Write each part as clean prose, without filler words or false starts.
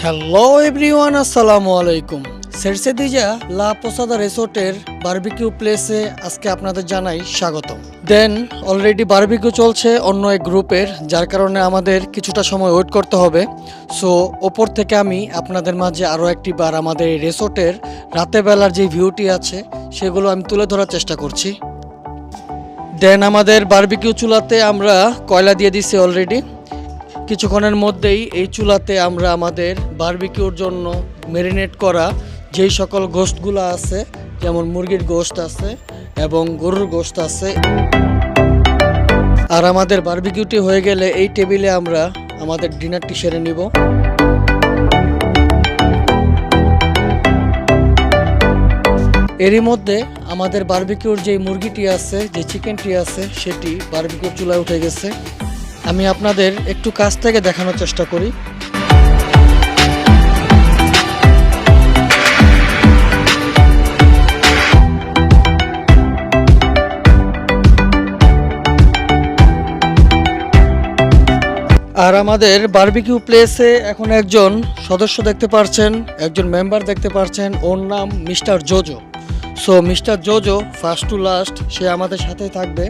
Hello everyone, আসসালামু আলাইকুম। সেরসেদিজা লা পোসাদা রিসোর্টের বারবিকিউ প্লেসে আজকে আপনাদের জানাই স্বাগতম। দেন অলরেডি বারবিকিউ চলছে অন্য এক গ্রুপের, যার কারণে আমাদের কিছুটা সময় ওয়েট করতে হবে। সো ওপর থেকে আমি আপনাদের মাঝে আরও একটি বার আমাদের এই রিসোর্টের রাতের বেলার যে ভিউটি আছে সেগুলো আমি তুলে ধরার চেষ্টা করছি। দেন আমাদের বারবিকিউ চুলাতে আমরা কয়লা দিয়ে দিছি অলরেডি। কিছুক্ষণের মধ্যেই এই চুলাতে আমরা আমাদের বারবিকিউর জন্য ম্যারিনেট করা যেই সকল গোশতগুলো আছে, যেমন মুরগির গোশত আছে এবং গরুর গোশত আছে। আর আমাদের বারবিকিউটি হয়ে গেলে এই টেবিলে আমরা আমাদের ডিনারটি সেরে নিব। এরই মধ্যে আমাদের বারবিকিউর যে মুরগিটি আছে, যে চিকেনটি আছে, সেটি বারবিকিউর চুলায় উঠে গেছে। আমি আপনাদের একটু কাছ থেকে দেখানোর চেষ্টা করি। আর আমাদের বারবিকিউ প্লেসে এখন একজন সদস্য দেখতে পাচ্ছেন, একজন মেম্বার দেখতে পাচ্ছেন, ওর নাম mister Jojo. So mister Jojo first to last সে আমাদের সাথে থাকবে।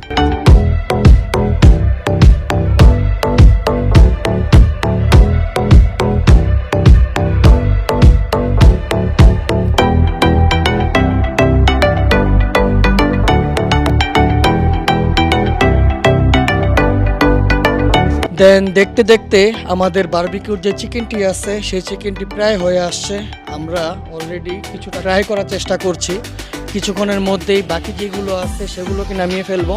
দেন দেখতে দেখতে আমাদের বারবিকিউর যে চিকেনটি আছে সেই চিকেনটি প্রায় হয়ে আসছে। আমরা অলরেডি কিছুটা ট্রাই করার চেষ্টা করছি। কিছুক্ষণের মধ্যেই বাকি যেগুলো আছে সেগুলোকে নামিয়ে ফেলবো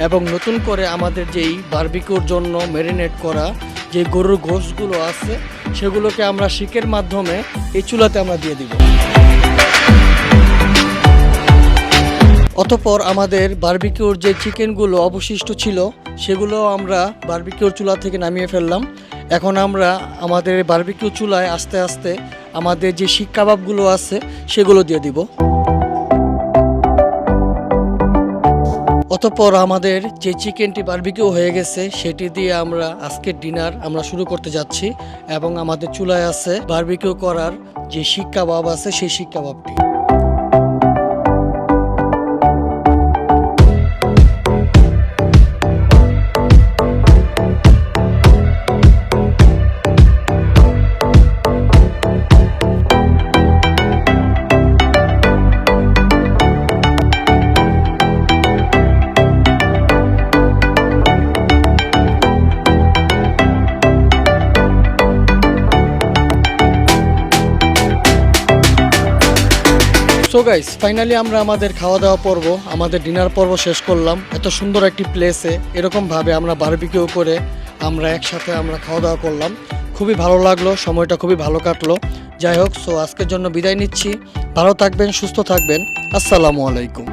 এবং নতুন করে আমাদের যেই বারবিকিউর জন্য ম্যারিনেট করা যে গরুর গোশতগুলো আছে সেগুলোকে আমরা শিকের মাধ্যমে এই চুলাতে আমরা দিয়ে দিব। অতঃপর আমাদের বারবিকিউর যে চিকেনগুলো অবশিষ্ট ছিল সেগুলো আমরা বারবিকিউর চুলা থেকে নামিয়ে ফেললাম। এখন আমরা আমাদের বারবিকিউ চুলায় আস্তে আস্তে আমাদের যে শিক কাবাবগুলো আছে সেগুলো দিয়ে দিব। অতঃপর আমাদের যে চিকেনটি বারবিকিউ হয়ে গেছে সেটি দিয়ে আমরা আজকের ডিনার আমরা শুরু করতে যাচ্ছি এবং আমাদের চুলায় আছে বারবিকিউ করার যে শিক কাবাব আছে সেই শিক কাবাবটি। সো গাইস, ফাইনালি আমরা আমাদের খাওয়া দাওয়া পর্ব, আমাদের ডিনার পর্ব শেষ করলাম। এত সুন্দর একটি প্লেসে এরকমভাবে আমরা বারবিকিউ করে আমরা একসাথে আমরা খাওয়া দাওয়া করলাম। খুবই ভালো লাগলো, সময়টা খুবই ভালো কাটলো। যাই হোক, সো আজকের জন্য বিদায় নিচ্ছি। ভালো থাকবেন, সুস্থ থাকবেন। আসসালামু আলাইকুম।